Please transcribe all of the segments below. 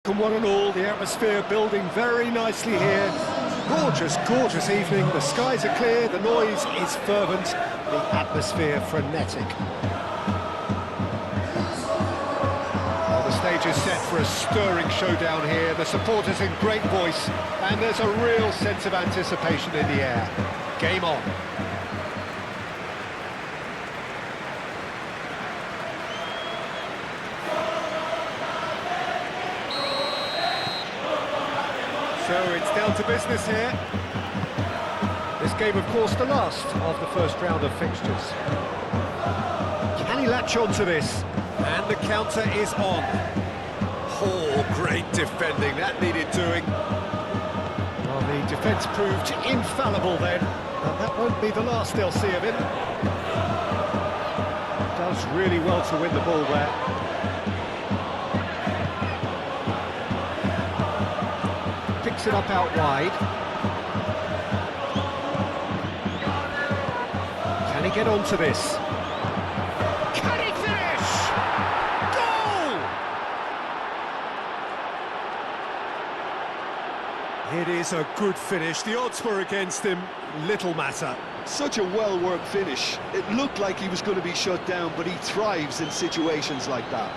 And one and all, the atmosphere building very nicely here. Gorgeous, gorgeous evening. The skies are clear, the noise is fervent, the atmosphere frenetic. Well, the stage is set for a stirring showdown here. The supporters in great voice, and there's a real sense of anticipation in the air. Game on. So it's down to business here. This game, of course, the last of the first round of fixtures. Can he latch on to this? And the counter is on. Oh, great defending, that needed doing. Well, the defence proved infallible then, but that won't be the last they'll see of him. Does really well to win the ball there. Picks it up out wide. Can he get onto this? Can he finish? Goal! It is a good finish. The odds were against him. Little matter. Such a well-worked finish. It looked like he was going to be shut down, but he thrives in situations like that.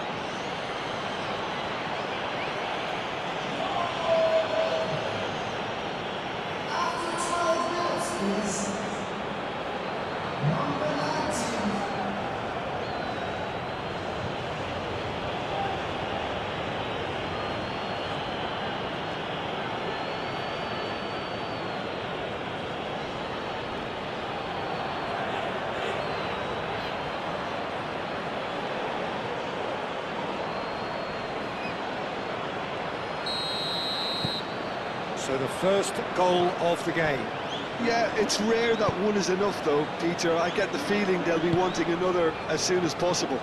So the first goal of the game. Yeah, it's rare that one is enough though, Peter. I get the feeling they'll be wanting another as soon as possible.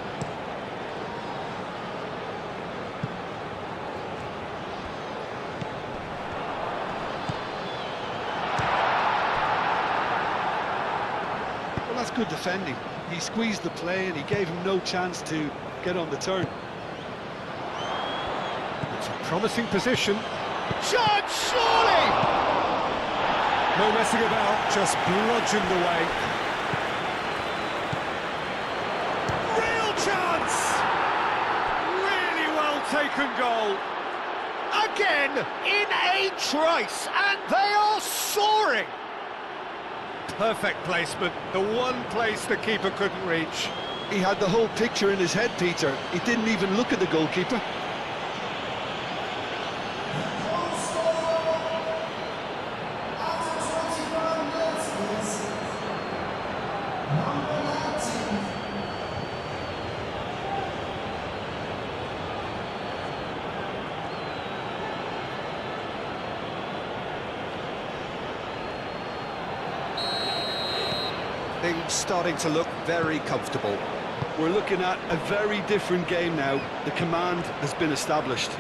Well, that's good defending. He squeezed the play and he gave him no chance to get on the turn. It's a promising position. Shot, surely! No messing about, just bludgeoned away. Real chance! Really well taken goal. Again, in a trice, and they are soaring! Perfect placement, the one place the keeper couldn't reach. He had the whole picture in his head, Peter. He didn't even look at the goalkeeper. Things starting to look very comfortable. We're looking at a very different game now. The command has been established.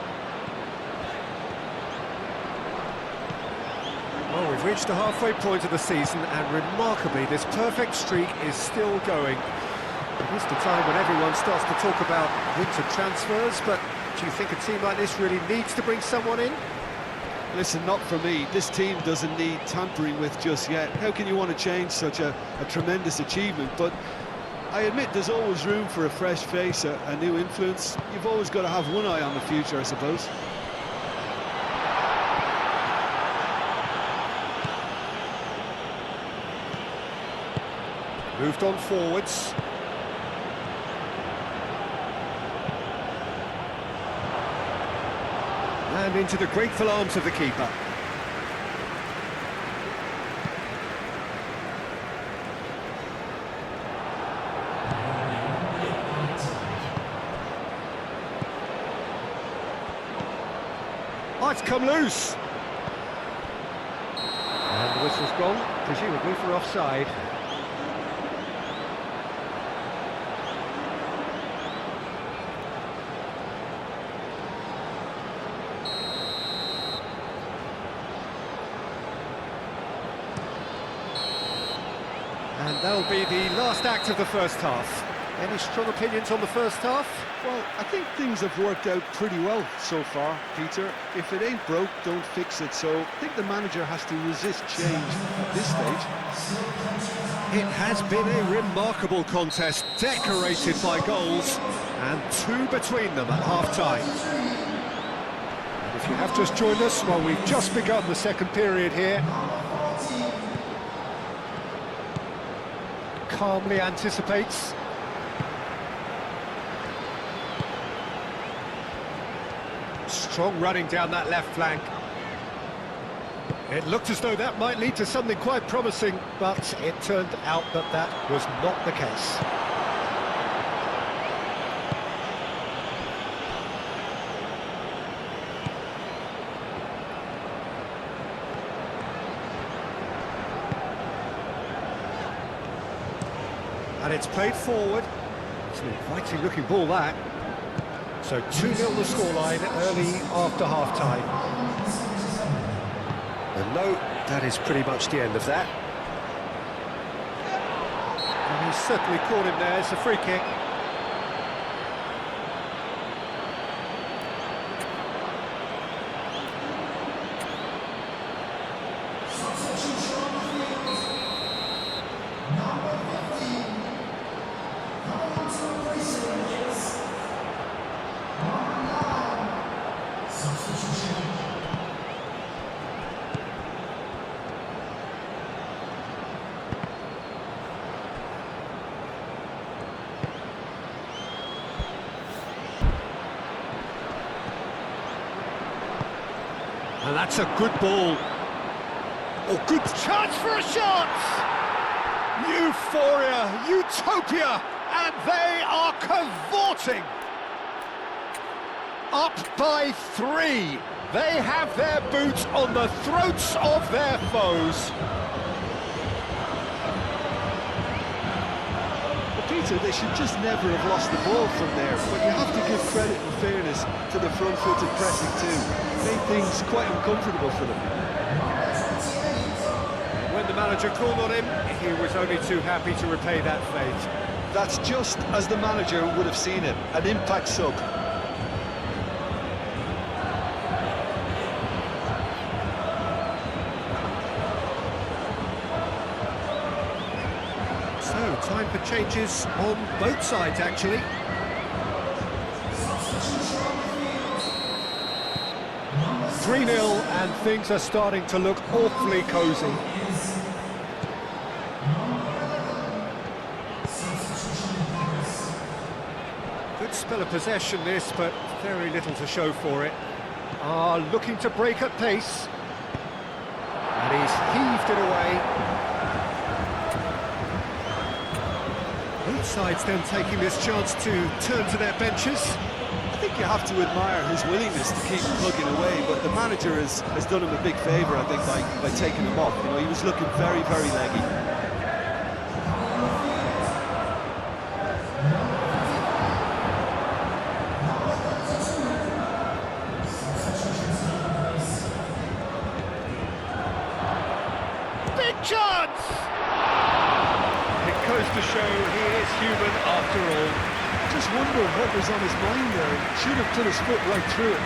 Well, we've reached the halfway point of the season, and remarkably, this perfect streak is still going. It is the time when everyone starts to talk about winter transfers, but do you think a team like this really needs to bring someone in? Listen, not for me. This team doesn't need tampering with just yet. How can you want to change such a tremendous achievement? But I admit there's always room for a fresh face, a new influence. You've always got to have one eye on the future, I suppose. Moved on forwards. And into the grateful arms of the keeper. Oh, it's come loose. And the whistle's gone, presumably for offside. And that'll be the last act of the first half. Any strong opinions on the first half? Well, I think things have worked out pretty well so far, Peter. If it ain't broke, don't fix it. So I think the manager has to resist change at this stage. It has been a remarkable contest, decorated by goals, and two between them at half-time. If you have just joined us, well, we've just begun the second period here. Calmly anticipates. Strong running down that left flank. It looked as though that might lead to something quite promising, but it turned out that that was not the case. And it's played forward. It's an inviting looking ball, that. So 2-0 the scoreline early after half-time. And no, that is pretty much the end of that. And he's certainly caught him there. It's a free kick. And that's a good ball. Oh, good chance for a shot! Euphoria, utopia, and they are cavorting. Up by 3. They have their boots on the throats of their foes. Peter, they should just never have lost the ball from there, but you have to give credit and fairness to the front-footed pressing too. Made things quite uncomfortable for them. When the manager called on him, he was only too happy to repay that fate. That's just as the manager would have seen it, an impact sub. So, time for changes on both sides, actually. Three 3-0, and things are starting to look awfully cosy. Good spell of possession this, but very little to show for it. Looking to break at pace. And he's heaved it away. Both sides then taking this chance to turn to their benches. I think you have to admire his willingness to keep plugging away, but the manager has done him a big favour, I think, by taking him off. You know, he was looking very, very leggy. Big chance! It goes to show he is human after all. Just wonder what was on his mind there. He should have put his foot right through it.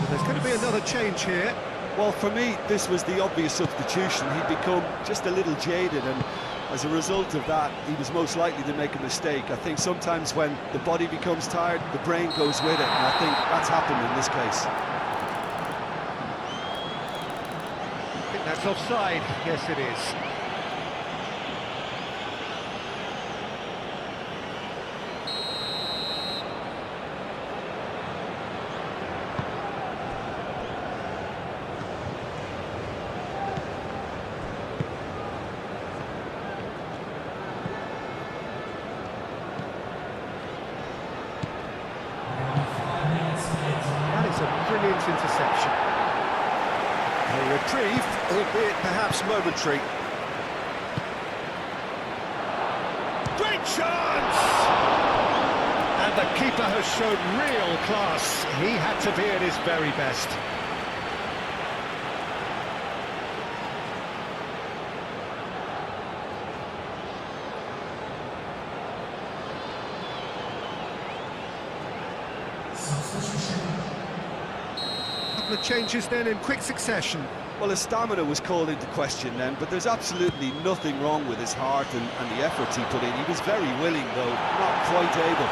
And there's going to be another change here. Well, for me, this was the obvious substitution. He'd become just a little jaded, and as a result of that, he was most likely to make a mistake. I think sometimes when the body becomes tired, the brain goes with it, and I think that's happened in this case. That's offside. Yes, it is. That is a brilliant interception. A reprieve, albeit perhaps momentary. Great chance! And the keeper has shown real class. He had to be at his very best. Couple of changes then in quick succession. Well, his stamina was called into question then, but there's absolutely nothing wrong with his heart and the efforts he put in. He was very willing, though, not quite able.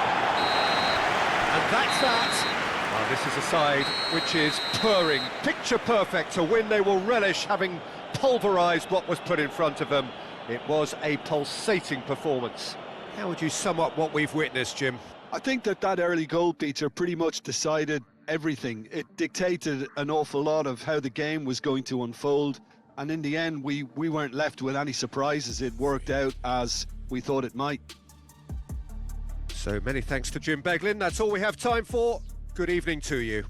And that's that. Well, this is a side which is purring, picture perfect, a win they will relish, having pulverised what was put in front of them. It was a pulsating performance. How would you sum up what we've witnessed, Jim? I think that early goal, Peter, pretty much decided everything. It dictated an awful lot of how the game was going to unfold, and in the end we weren't left with any surprises. It worked out as we thought it might. So many thanks to Jim Beglin. That's all we have time for. Good evening to you.